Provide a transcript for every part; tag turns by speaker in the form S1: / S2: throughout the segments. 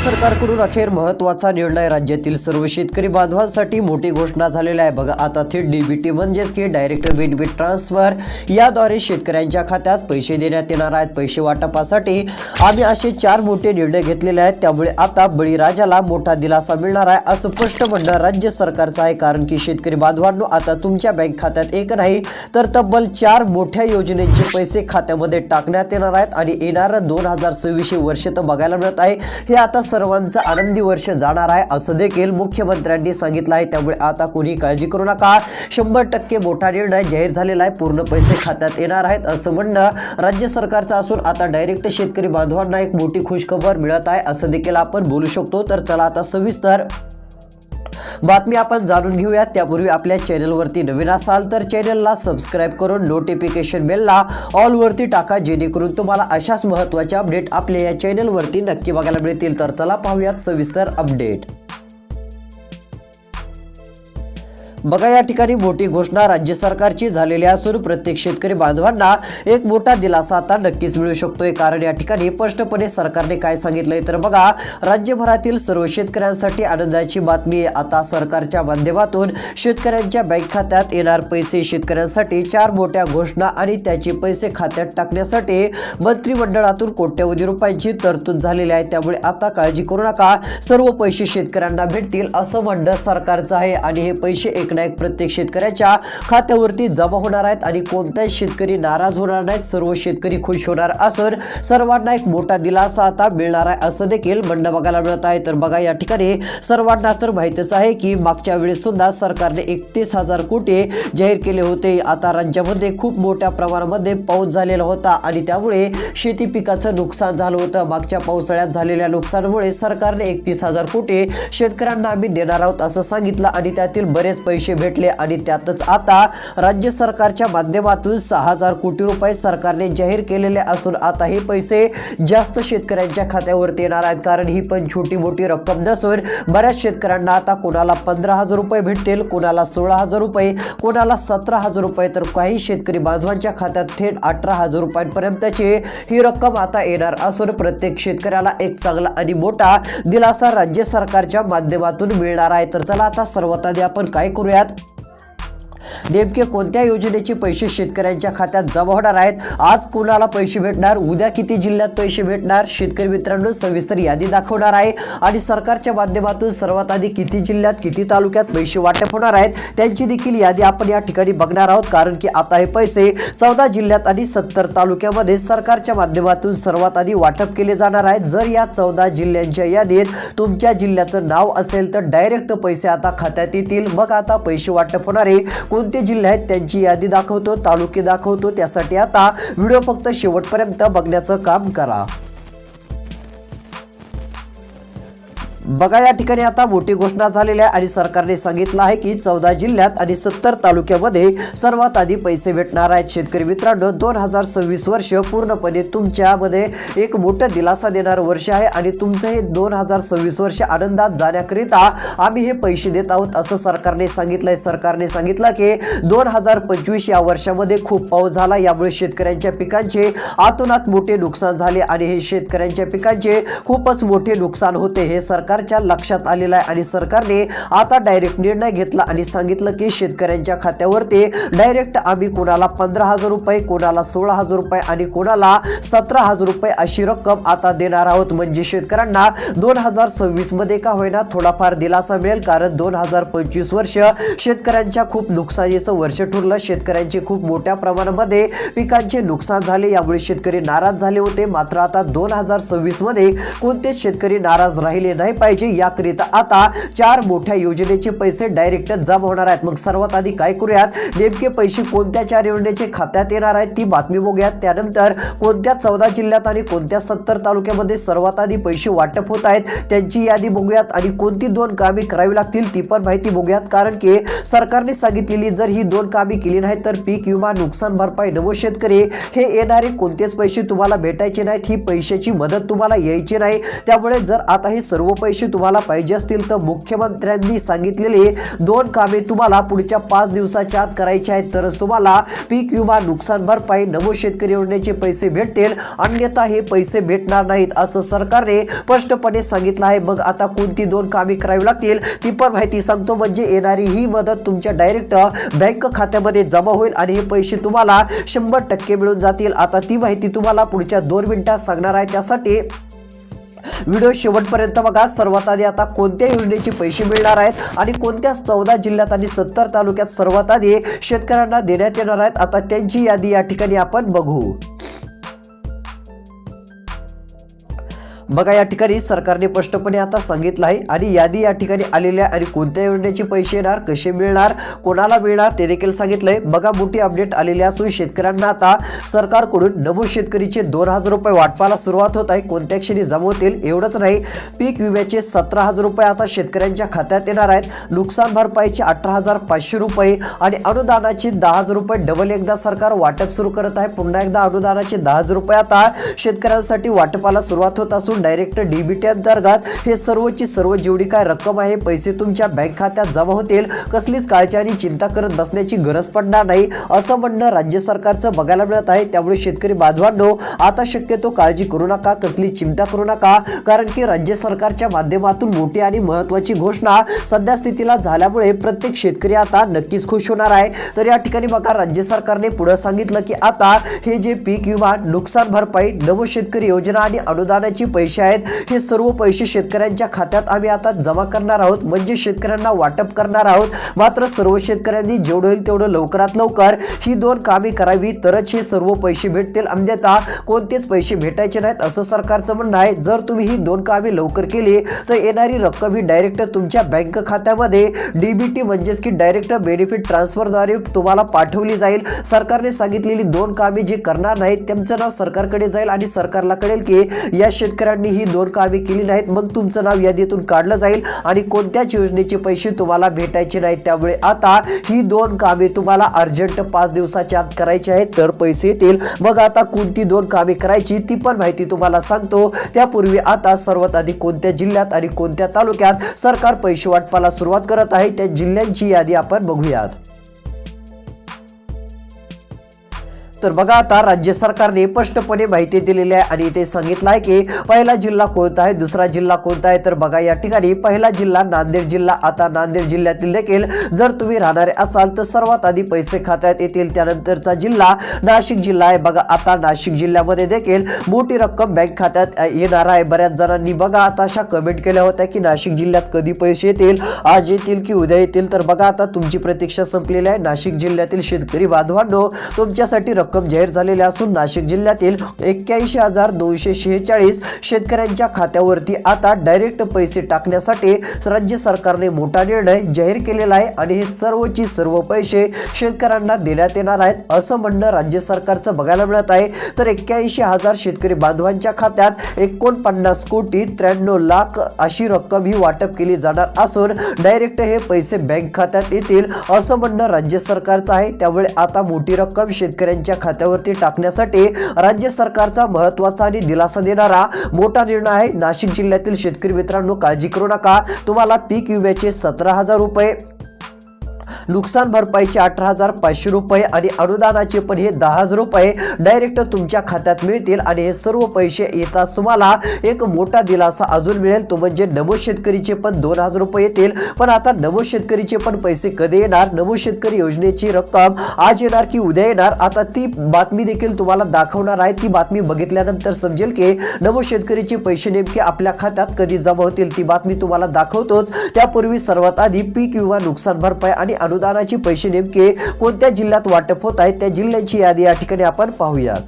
S1: सरकारकडून अखेर महत्त्वाचा निर्णय. राज्यातील सर्व शेतकरी बांधवांसाठी मोठी घोषणा झालेली आहे. बघा, आता थेट डीबीटी म्हणजेच की डायरेक्ट बेनिफिट ट्रान्सफर याद्वारे शेतकऱ्यांच्या खात्यात पैसे देण्यात येणार आहेत. पैसे वाटपासाठी आम्ही असे 4 मोठे निर्णय घेतलेले आहेत. त्यामुळे आता बळीराजाला मोठा दिलासा मिळणार आहे असं स्पष्ट म्हणणं राज्य सरकारचं आहे. कारण की शेतकरी बांधवांनो, आता तुमच्या बँक खात्यात एक नाही तर तब्बल 4 मोठ्या योजनेचे पैसे खात्यामध्ये टाकण्यात येणार आहेत. आणि येणारं 2026 वर्ष तर बघायला मिळत आहे हे आता सर्वांचं आनंदी वर्ष जाणार आहे असं देखील मुख्यमंत्र्यांनी सांगितलं आहे. त्यामुळे आता कोणी काळजी करू नका, 100% मोठा निर्णय जाहीर झालेला आहे. पूर्ण पैसे खात्यात येणार आहेत असं म्हणणं राज्य सरकारचं असून आता डायरेक्ट शेतकरी बांधवांना एक मोठी खुशखबर मिळत आहे असं देखील आपण बोलू शकतो. तर चला आता सविस्तर बातमी आपण जाणून घेऊयात. त्यापूर्वी आपल्या चॅनलवरती नवीन असाल तर चॅनलला सबस्क्राईब करून नोटिफिकेशन बेलला ऑल वरती टाका, जेणेकरून तुम्हाला अशाच महत्त्वाच्या अपडेट आपल्या या चॅनलवरती नक्की बघायला मिळतील. तर चला पाहूयात सविस्तर अपडेट. बघा, या ठिकाणी मोठी घोषणा राज्य सरकारची झालेली असून प्रत्येक शेतकरी बांधवांना एक मोठा दिलासा आता नक्कीच मिळू शकतोय. कारण या ठिकाणी स्पष्टपणे सरकारने काय सांगितलंय तर बघा, राज्यभरातील सर्व शेतकऱ्यांसाठी आनंदाची बातमी आहे. आता सरकारच्या माध्यमातून शेतकऱ्यांच्या बँक खात्यात येणार पैसे. शेतकऱ्यांसाठी 4 मोठ्या घोषणा आणि त्याचे पैसे खात्यात टाकण्यासाठी मंत्रिमंडळातून कोट्यवधी रुपयांची तरतूद झालेली आहे. त्यामुळे आता काळजी करू नका, सर्व पैसे शेतकऱ्यांना भेटतील असं म्हणणं सरकारचं आहे. आणि हे पैसे एक प्रत्येक शेतकऱ्याच्या खात्यावरती जमा होणार आहेत आणि कोणताही शेतकरी नाराज होणार नाहीत. सर्व शेतकरी खुश होणार असून सर्वांना एक मोठा दिलासा आता मिळणार आहे असं देखील म्हणणं बघायला मिळत आहे. तर बघा, या ठिकाणी सर्वांना तर माहितीच आहे की मागच्या वेळेस सुद्धा सरकारने 31,000 कोटी जाहीर केले होते. आता राज्यामध्ये खूप मोठ्या प्रमाणामध्ये पाऊस झालेला होता आणि त्यामुळे शेती पिकाचं नुकसान झालं होतं. मागच्या पावसाळ्यात झालेल्या नुकसानामुळे सरकारने 31,000 कोटी शेतकऱ्यांना आम्ही देणार आहोत असं सांगितलं आणि त्यातील बरेच पैसे भेटले. आणि त्यातच आता राज्य सरकारच्या माध्यमातून 6,000 कोटी रुपये सरकारने जाहीर केलेले असून आता हे पैसे जास्त शेतकऱ्यांच्या खात्यावरती येणार आहेत. कारण ही पण छोटी मोठी रक्कम नसून बऱ्याच शेतकऱ्यांना आता कोणाला 15,000 रुपये भेटतील, कोणाला 16,000 रुपये, कोणाला 17,000 रुपये, तर काही शेतकरी बांधवांच्या खात्यात थेट 18,000 रुपयांपर्यंतची ही रक्कम आता येणार असून प्रत्येक शेतकऱ्याला एक चांगला आणि मोठा दिलासा राज्य सरकारच्या माध्यमातून मिळणार आहे. तर चला आता सर्वात आधी आपण काय करूयात, नेमके कोणत्या योजनेचे पैसे शेतकऱ्यांच्या खात्यात जमा होणार आहेत, आज कोणाला पैसे भेटणार, उद्या किती जिल्ह्यात पैसे भेटणार, शेतकरी मित्रांनो सविस्तर यादी दाखवणार आहे. आणि सरकारच्या माध्यमातून सर्वात आधी किती जिल्ह्यात किती तालुक्यात पैसे वाटप होणार आहेत त्यांची देखील यादी आपण या ठिकाणी बघणार आहोत. कारण की आता हे पैसे 14 जिल्ह्यात आणि 70 तालुक्यामध्ये सरकारच्या माध्यमातून सर्वात आधी वाटप केले जाणार आहेत. जर या 14 जिल्ह्यांच्या यादीत तुमच्या जिल्ह्याचं नाव असेल तर डायरेक्ट पैसे आता खात्यात येतील. मग आता पैसे वाटप होणारे कोणते जिल्हे आहेत त्यांची यादी दाखवतो, तालुके दाखवतो. त्यासाठी आता व्हिडिओ फक्त शेवटपर्यंत बघण्याचं काम करा. बघा, या ठिकाणी आता मोठी घोषणा झालेली आहे आणि सरकारने सांगितलं आहे की 14 जिल्ह्यात आणि 70 तालुक्यामध्ये सर्वात आधी पैसे भेटणार आहेत. शेतकरी मित्रांनो, 2026 वर्ष पूर्णपणे तुमच्यामध्ये एक मोठा दिलासा देणारं वर्ष आहे आणि तुमचं हे 2026 वर्ष आनंदात जाण्याकरिता आम्ही हे पैसे देत आहोत असं सरकारने सांगितलंय. सरकारने सांगितलं की 2025 या वर्षामध्ये खूप पाऊस झाला, यामुळे शेतकऱ्यांच्या पिकांचे आतोनात मोठे नुकसान झाले आणि हे शेतकऱ्यांच्या पिकांचे खूपच मोठे नुकसान होते. हे सरकारच्या लक्षात आलेलं आहे आणि सरकारने आता डायरेक्ट निर्णय घेतला आणि सांगितलं की शेतकऱ्यांच्या खात्यावरती डायरेक्ट आम्ही कोणाला 15,000 रुपये, कोणाला 16,000 रुपये आणि कोणाला 17,000 रुपये अशी रक्कम आता देणार आहोत. म्हणजे शेतकऱ्यांना 2026 मध्ये का होईना थोडाफार दिलासा मिळेल. कारण 2025 वर्ष शेतकऱ्यांच्या खूप नुकसानीचं वर्ष ठरलं. शेतकऱ्यांचे खूप मोठ्या प्रमाणामध्ये पिकांचे नुकसान झाले, यामुळे शेतकरी नाराज झाले होते. मात्र आता 2026 मध्ये कोणतेच शेतकरी नाराज राहिले नाही पाहिजे याकरिता आता 4 मोठ्या योजनेचे पैसे डायरेक्ट जमा होणार आहेत. मग सर्वात आधी काय करूयात, नेमके पैसे कोणत्या 4 योजनेचे खात्यात येणार आहेत ती बातमी बघूयात. त्यानंतर कोणत्या 14 जिल्ह्यात आणि कोणत्या 70 तालुक्यामध्ये सर्वात आधी पैसे वाटप होत आहेत त्यांची यादी बघूयात आणि कोणती 2 कामे करावी लागतील ती पण माहिती बघूयात. कारण की सरकारने सांगितलेली जर ही 2 कामे केली नाही तर पीक विमा, नुकसान भरपाई, नमो शेतकरी हे येणारे कोणतेच पैसे तुम्हाला भेटायचे नाहीत. ही पैशाची मदत तुम्हाला यायची नाही. त्यामुळे जर आता हे सर्व पैसे पैसे तुम्हाला पाहिजे असतील तर मुख्यमंत्र्यांनी सांगितलेले 2 कामे तुम्हाला पुढच्या 5 दिवसाच्या आत करायची आहेत, तरच तुम्हाला पीक विमा, नुकसान भरपाई, नमो शेतकरी योजनेचे पैसे भेटतील, अन्यथा हे पैसे भेटणार नाहीत असं सरकारने स्पष्टपणे सांगितलं आहे. मग आता कोणती 2 कामे करावी लागतील ती पण माहिती सांगतो. म्हणजे येणारी ही मदत तुमच्या डायरेक्ट बँक खात्यामध्ये जमा होईल आणि हे पैसे तुम्हाला 100% मिळून जातील. आता ती माहिती तुम्हाला पुढच्या 2 मिनिटात सांगणार आहे, त्यासाठी व्हिडिओ शेवटपर्यंत बघा. सर्वात आधी आता कोणत्या योजनेचे पैसे मिळणार आहेत आणि कोणत्या 14 जिल्ह्यात आणि 70 तालुक्यात सर्वात आधी शेतकऱ्यांना देण्यात येणार आहेत, आता त्यांची यादी या ठिकाणी आपण बघू. बघा, या ठिकाणी सरकारने स्पष्टपणे आता सांगितलं आहे आणि यादी या ठिकाणी आलेल्या आणि कोणत्या योजनेचे पैसे येणार, कसे मिळणार, कोणाला मिळणार ते देखील सांगितलंय. बघा, मोठी अपडेट आलेली असून शेतकऱ्यांना आता सरकारकडून नमो शेतकरीचे 2000 रुपये वाटपाला सुरुवात होत आहे. कोणत्या क्षणी जमा होतील एवढंच नाही, पीक विम्याचे 17,000 रुपये आता शेतकऱ्यांच्या खात्यात येणार आहेत, नुकसान भरपाईचे 18,500 रुपये आणि अनुदानाचे 10,000 रुपये डबल एकदा सरकार वाटप सुरू करत आहे. पुन्हा एकदा अनुदानाचे 10,000 रुपये आता शेतकऱ्यांसाठी वाटपाला सुरुवात होत असून डायरेक्ट डीबीटी अंतर्गत हे सर्वची सर्व जेवढी काय रक्कम आहे पैसे तुमच्या बँक खात्यात जमा होतील. कसलीच काळजी आणि चिंता करत बसण्याची गरज पडणार नाही असं म्हणणं राज्य सरकारचं बघायला मिळत आहे. त्यामुळे शेतकरी बांधवांनो आता शक्यतो काळजी करू नका, कसली चिंता करू नका, कारण की राज्य सरकारच्या माध्यमातून मोठी आणि महत्त्वाची घोषणा सध्या स्थितीला झाल्यामुळे प्रत्येक शेतकरी आता नक्कीच खुश होणार आहे. तर या ठिकाणी बघा, राज्य सरकारने पुढे सांगितलं की आता हे जे पीक विमा, नुकसान भरपाई, नमो शेतकरी योजना आणि अनुदानाची पैसे आहेत हे सर्व पैसे शेतकऱ्यांच्या खात्यात आम्ही आता जमा करणार आहोत, म्हणजे शेतकऱ्यांना वाटप करणार आहोत. मात्र सर्व शेतकऱ्यांनी जेवढं होईल तेवढं लवकरात लवकर ही 2 कामे करावी, तरच हे सर्व पैसे भेटतील, अन्यथा कोणतेच पैसे भेटायचे नाहीत असं सरकारचं म्हणणं आहे. जर तुम्ही ही 2 कामे लवकर केली तर येणारी रक्कम ही डायरेक्ट तुमच्या बँक खात्यामध्ये डीबीटी म्हणजेच की डायरेक्ट बेनिफिट ट्रान्सफरद्वारे तुम्हाला पाठवली जाईल. सरकारने सांगितलेली 2 कामे जे करणार नाहीत त्यांचं नाव सरकारकडे जाईल आणि सरकारला कळेल की या शेतकऱ्यांनी ही 2 कामे केली नाहीत, मग तुमचं नाव यादीतून काढलं जाईल आणि कोणत्याच योजनेचे पैसे तुम्हाला भेटायचे नाहीत. त्यामुळे आता ही 2 कामे तुम्हाला अर्जंट 5 दिवसाच्या आत करायची आहेत, तर पैसे येतील. मग आता कोणती 2 कामे करायची ती पण माहिती तुम्हाला सांगतो. त्यापूर्वी आता सर्वात आधी कोणत्या जिल्ह्यात आणि कोणत्या तालुक्यात सरकार पैसे वाटपाला सुरुवात करत आहे त्या जिल्ह्यांची यादी आपण बघूयात. तर बघा, आता राज्य सरकारने स्पष्टपणे माहिती दिलेली आहे आणि ते सांगितलं आहे की पहिला जिल्हा कोणता आहे, दुसरा जिल्हा कोणता आहे. तर बघा, या ठिकाणी पहिला जिल्हा नांदेड जिल्हा. आता नांदेड जिल्ह्यातील देखील जर तुम्ही राहणारे असाल तर सर्वात आधी पैसे खात्यात येतील. त्यानंतरचा जिल्हा नाशिक जिल्हा आहे. बघा, आता नाशिक जिल्ह्यामध्ये देखील मोठी रक्कम बँक खात्यात येणार आहे. बऱ्याच जणांनी बघा आता अशा कमेंट केल्या होत्या की नाशिक जिल्ह्यात कधी पैसे येतील, आज येतील की उद्या येतील. तर बघा, आता तुमची प्रतीक्षा संपलेली आहे. नाशिक जिल्ह्यातील शेतकरी बांधवांनो तुमच्यासाठी रक्कम जाहीर झालेली असून नाशिक जिल्ह्यातील 81,246 शेतकऱ्यांच्या खात्यावरती आता डायरेक्ट पैसे टाकण्यासाठी राज्य सरकारने मोठा निर्णय जाहीर केलेला आहे आणि हे सर्वची सर्व पैसे शेतकऱ्यांना देण्यात येणार आहेत असं म्हणणं राज्य सरकारचं बघायला मिळत आहे. तर 81,000 शेतकरी बांधवांच्या खात्यात 49,93,00,000 अशी रक्कम ही वाटप केली जाणार असून डायरेक्ट हे पैसे बँक खात्यात येतील असं म्हणणं राज्य सरकारचं आहे. त्यामुळे आता मोठी रक्कम शेतकऱ्यांच्या खात्यावरती टाकण्यासाठी राज्य सरकारचा महत्त्वाचा आणि दिलासा देणारा मोठा निर्णय आहे. नाशिक जिल्ह्यातील शेतकरी मित्रांनो काळजी करू नका, तुम्हाला पीक विम्याचे 17,000 रुपये, नुकसान भरपाईचे 18,500 रुपये आणि अनुदानाचे पण हे 10,000 रुपये डायरेक्ट तुमच्या खात्यात मिळतील आणि हे सर्व पैसे येताच तुम्हाला एक मोठा दिलासा अजून मिळेल, तो म्हणजे नमो शेतकरीचे पण 2,000 रुपये येतील. पण आता नमो शेतकरीचे पण पैसे कधी येणार, नमो शेतकरी योजनेची रक्कम आज येणार की उद्या येणार, आता ती बातमी देखील तुम्हाला दाखवणार आहे. ती बातमी बघितल्यानंतर समजेल की नमो शेतकरीचे पैसे नेमके आपल्या खात्यात कधी जमा होतील, ती बातमी तुम्हाला दाखवतोच. त्यापूर्वी सर्वात आधी पीक विमा, नुकसान भरपाई आणि अनुदानाचे पैसे नेमके कोणत्या जिल्ह्यात वाटप होत आहेत त्या जिल्ह्यांची यादी या ठिकाणी आपण पाहूयात.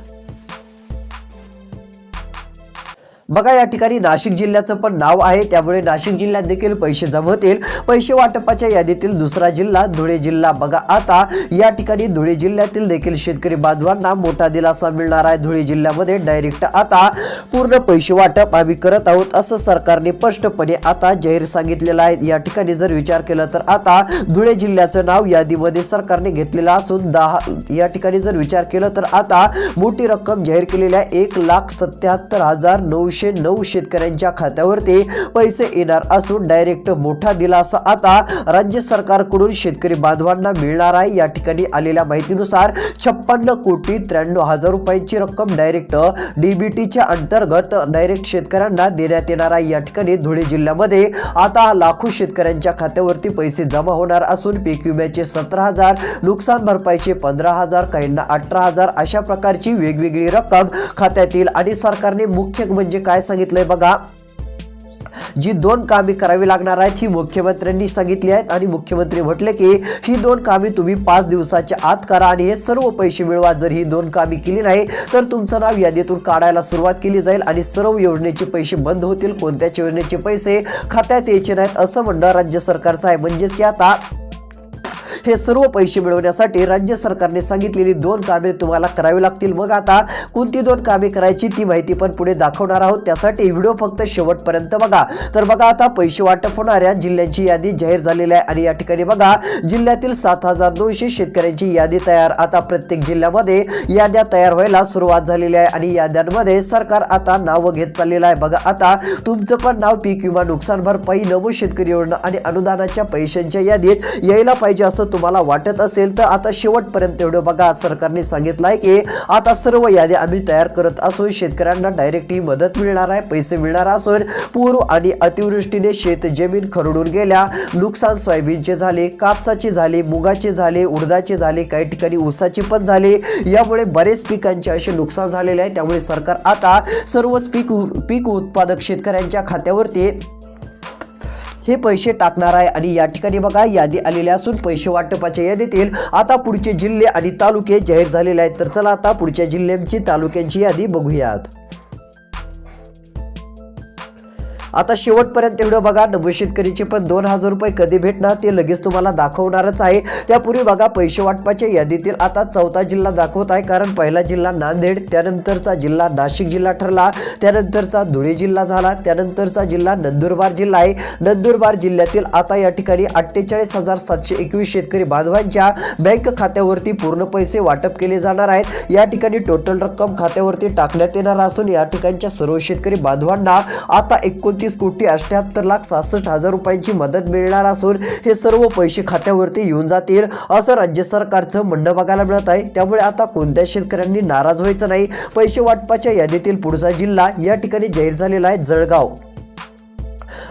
S1: बघा, या ठिकाणी नाशिक जिल्ह्याचं पण नाव आहे, त्यामुळे नाशिक जिल्ह्यात देखील पैसे जमा होतील. पैसे वाटपाच्या यादीतील दुसरा जिल्हा धुळे जिल्हा. बघा, आता या ठिकाणी धुळे जिल्ह्यातील देखील शेतकरी बांधवांना मोठा दिलासा मिळणार आहे. धुळे जिल्ह्यामध्ये डायरेक्ट आता पूर्ण पैसे वाटप आम्ही करत आहोत असं सरकारने स्पष्टपणे आता जाहीर सांगितलेलं आहे. या ठिकाणी जर विचार केला तर आता धुळे जिल्ह्याचं नाव यादीमध्ये सरकारने घेतलेलं असून या ठिकाणी जर विचार केला तर आता मोठी रक्कम जाहीर केलेली आहे. 1,77,900 909 शेतकऱ्यांच्या खात्यावरती पैसे येणार असून डायरेक्ट मोठा दिलासा आता राज्य सरकारकडून शेतकरी बांधवांना मिळणार आहे। या ठिकाणी आलेल्या माहितीनुसार 56,93,00,000 रुपयांची रक्कम डायरेक्ट डीबीटीच्या अंतर्गत डायरेक्ट शेतकऱ्यांना देण्यात येणार आहे। या ठिकाणी धुळे जिल्ह्यामध्ये आता लाखो शेतकऱ्यांच्या खात्यावरती पैसे जमा होणार असून पीक विम्याचे 17,000, नुकसान भरपाईचे 15,000, काहींना 18,000 अशा प्रकारची वेगवेगळी रक्कम खात्यात येईल। आणि सरकारने मुख्य म्हणजे काय सांगितलंय बघा, जी 2 कामे करावी लागणार आहेत ही मुख्यमंत्र्यांनी सांगितली आहेत आणि मुख्यमंत्री म्हटले की ही 2 कामे तुम्ही 5 दिवसाच्या आत करा आणि हे सर्व पैसे मिळवा। जर ही 2 कामे केली नाही तर तुमचं नाव यादीतून काढायला सुरुवात केली जाईल आणि सर्व योजनेचे पैसे बंद होतील, कोणत्याच योजनेचे पैसे खात्यात यायचे नाहीत असं म्हणणं राज्य सरकारचं आहे। म्हणजेच की आता हे सर्व पैसे मिळवण्यासाठी राज्य सरकारने सांगितलेली 2 कामे तुम्हाला करावी लागतील। मग आता कोणती 2 कामे करायची ती माहिती पण पुढे दाखवणार आहोत, त्यासाठी व्हिडिओ फक्त शेवटपर्यंत बघा। तर बघा आता पैसे वाटप होणाऱ्या जिल्ह्यांची यादी जाहीर झालेली आहे आणि या ठिकाणी बघा जिल्ह्यातील 7,900 शेतकऱ्यांची यादी तयार। आता प्रत्येक जिल्ह्यामध्ये याद्या तयार व्हायला सुरुवात झालेली आहे आणि याद्यांमध्ये सरकार आता नाव घेत चाललेलं आहे। बघा आता तुमचं पण नाव पीक विमा, नुकसान भरपाई, नमो शेतकरी योजना आणि अनुदानाच्या पैशांच्या यादीत यायला पाहिजे असं तुम्हाला वाटत असेल तर आता शेवटपर्यंत व्हिडिओ बघा। सरकारने सांगितलं आहे की आता सर्व याद्या आम्ही तयार करत असून शेतकऱ्यांना डायरेक्ट ही मदत मिळणार आहे, पैसे मिळणार असून पूर आणि अतिवृष्टीने शेत जमीन खरडून गेल्या, नुकसान सोयाबीनचे झाले, कापसाचे झाले, मुगाचे झाले, उडदाचे झाले, काही ठिकाणी ऊसाचे पण झाले, यामुळे बरेच पिकांचे असे नुकसान झालेले आहे। त्यामुळे सरकार आता सर्वच पीक उत्पादक शेतकऱ्यांच्या खात्यावरती हे पैसे टाकणार आहे आणि या ठिकाणी बघा यादी आलेली असून पैसे वाटपाच्या यादीतील आता पुढचे जिल्हे आणि तालुके जाहीर झालेले आहेत। तर चला आता पुढच्या जिल्ह्यांची तालुक्यांची यादी बघूयात। आता शेवटपर्यंत व्हिडिओ बघा। नमो शेतकरीचे पण 2,000 रुपये कधी भेटणार ते लगेच तुम्हाला दाखवणारच आहे। त्यापूर्वी बघा पैसे वाटपाच्या यादीतील आता 4था जिल्हा दाखवत आहे, कारण पहिला जिल्हा नांदेड, त्यानंतरचा जिल्हा नाशिक जिल्हा ठरला, त्यानंतरचा धुळे जिल्हा झाला, त्यानंतरचा जिल्हा नंदुरबार जिल्हा आहे। नंदुरबार जिल्ह्यातील आता या ठिकाणी 48,721 शेतकरी बांधवांच्या बँक खात्यावरती पूर्ण पैसे वाटप केले जाणार आहेत। या ठिकाणी टोटल रक्कम खात्यावरती टाकण्यात येणार असून या ठिकाणच्या सर्व शेतकरी बांधवांना आता 29,78,66,000 रुपयांची मदत मिळणार असून हे सर्व पैसे खात्यावरती येऊन जातील असं राज्य सरकारचं म्हणणं बघायला मिळत आहे। त्यामुळे आता कोणत्या शेतकऱ्यांनी नाराज व्हायचं नाही। पैसे वाटपाच्या यादीतील पुढचा जिल्हा या ठिकाणी जाहीर झालेला आहे जळगाव।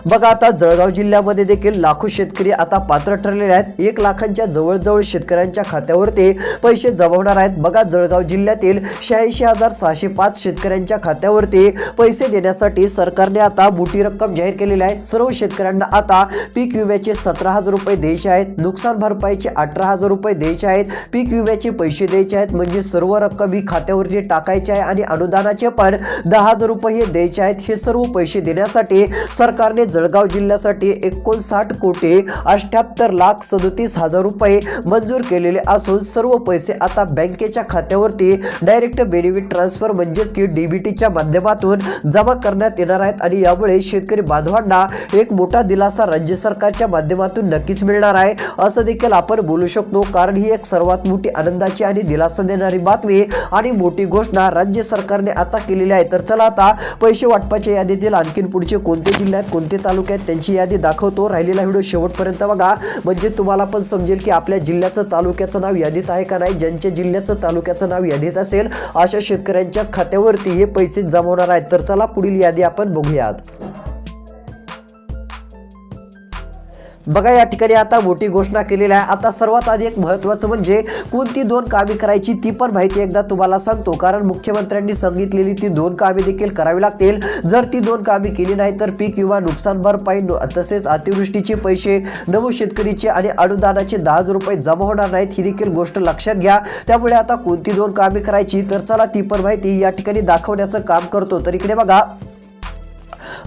S1: बघा आता जळगाव जिल्ह्यामध्ये देखील लाखो शेतकरी आता पात्र ठरलेले आहेत। 1 लाखांच्या जवळ शेतकऱ्यांच्या खात्यावरती पैसे जमा होणार आहेत। बघा जळगाव जिल्ह्यातील 86,605 शेतकऱ्यांच्या खात्यावरती पैसे देण्यासाठी सरकारने आता मोठी रक्कम जाहीर केलेली आहे। सर्व शेतकऱ्यांना आता पीक विम्याचे 17,000 रुपये द्यायचे आहेत, नुकसान भरपाईचे 18,000 रुपये द्यायचे आहेत, पीक विम्याचे पैसे द्यायचे आहेत, म्हणजे सर्व रक्कम ही खात्यावरती टाकायची आहे आणि अनुदानाचे पण 10,000 रुपये द्यायचे आहेत। हे सर्व पैसे देण्यासाठी सरकारने जळगाव जिल्ह्यासाठी 59,68,37,000 रुपये मंजूर केलेले असून सर्व पैसे आता बँकेच्या खात्यावरती डायरेक्ट बेनिफिट ट्रान्सफर म्हणजेच की डीबीटीच्या माध्यमातून जमा करण्यात येणार आहेत आणि यामुळे शेतकरी बांधवांना एक मोठा दिलासा राज्य सरकारच्या माध्यमातून नक्कीच मिळणार आहे असं देखील आपण बोलू शकतो, कारण ही एक सर्वात मोठी आनंदाची आणि दिलासा देणारी बातमी आणि मोठी घोषणा राज्य सरकारने आता केलेली आहे। तर चला आता पैसे वाटपाच्या यादीतील आणखीन पुढचे कोणते जिल्ह्यात कोणते तालुक्यात त्यांची यादी दाखवतो। राहिलेला व्हिडिओ शेवटपर्यंत बघा, म्हणजे तुम्हाला पण समजेल की आपल्या जिल्ह्याचं तालुक्याचं नाव यादीत आहे का नाही। ज्यांच्या जिल्ह्याचं तालुक्याचं नाव यादीत असेल अशा शेतकऱ्यांच्याच खात्यावरती हे पैसे जमा होणार आहेत। तर चला पुढील यादी आपण बघूयात। बघा या ठिकाणी आता मोठी घोषणा केलेली आहे। आता सर्वात आधी एक महत्त्वाचं म्हणजे कोणती 2 कामे करायची ती पण माहिती एकदा तुम्हाला सांगतो, कारण मुख्यमंत्र्यांनी सांगितलेली ती 2 कामे देखील करावी लागतील। जर ती 2 कामे केली नाही तर पीक विमा, नुकसान भरपाई तसेच अतिवृष्टीचे पैसे, नमो शेतकरीचे आणि अनुदानाचे 10,000 रुपये जमा होणार नाहीत, ही देखील गोष्ट लक्षात घ्या। त्यामुळे आता कोणती 2 कामे करायची तर चला ती पण माहिती या ठिकाणी दाखवण्याचं काम करतो। तर इकडे बघा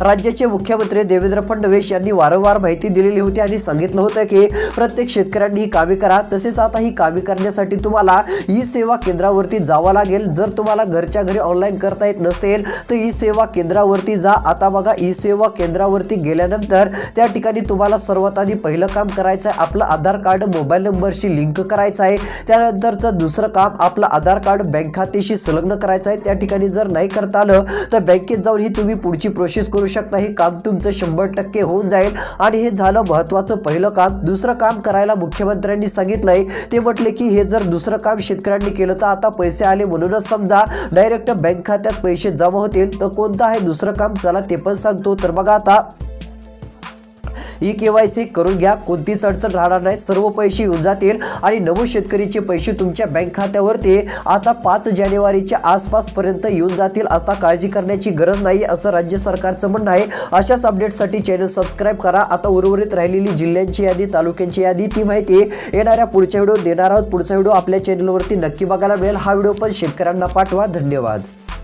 S1: राज्याचे मुख्यमंत्री देवेंद्र फडणवीस यांनी वारंवार माहिती दिलेली होती आणि सांगितलं होतं की प्रत्येक शेतकऱ्यांनी ही कामे करा। तसेच आता ही कामे करण्यासाठी तुम्हाला ई सेवा केंद्रावरती जावं लागेल। जर तुम्हाला घरच्या घरी ऑनलाईन करता येत नसेल तर ई सेवा केंद्रावरती जा। आता बघा, ई सेवा केंद्रावरती गेल्यानंतर त्या ठिकाणी तुम्हाला सर्वात आधी पहिलं काम करायचं आहे, आपलं आधार कार्ड मोबाईल नंबरशी लिंक करायचं आहे। त्यानंतरचं दुसरं काम, आपलं आधार कार्ड बँक खात्याशी संलग्न करायचं आहे। त्या ठिकाणी जर नाही करता आलं तर बँकेत जाऊन ही तुम्ही पुढची प्रोसेस करू शकता। हे काम तुमचं 100% होऊन जाईल आणि हे झालं महत्त्वाचं पहिलं काम। दुसरं काम करायला मुख्यमंत्र्यांनी सांगितलंय, ते म्हटले की हे जर दुसरं काम शेतकऱ्यांनी केलं तर आता पैसे आले म्हणूनच समजा डायरेक्ट बँक खात्यात पैसे जमा होतील। तर कोणतं आहे दुसरं काम, चला ते पण सांगतो। तर बघा, आता ई KYC करून घ्या, कोणतीच अडचण राहणार नाही, सर्व पैसे येऊन जातील आणि नवं शेतकरीचे पैसे तुमच्या बँक खात्यावरती आता 5 जानेवारीच्या आसपास पर्यंत येऊन जातील। आता काळजी करण्याची गरज नाही असं राज्य सरकारचं म्हणणं आहे। अशाच अपडेटसाठी चॅनल सबस्क्राईब करा। आता उर्वरित राहिलेली जिल्ह्यांची यादी, तालुक्यांची यादी, ती माहिती येणाऱ्या पुढच्या व्हिडिओ देणार आहोत। पुढचा व्हिडिओ आपल्या चॅनलवरती नक्की बघायला मिळेल। हा व्हिडिओ पण शेतकऱ्यांना पाठवा। धन्यवाद।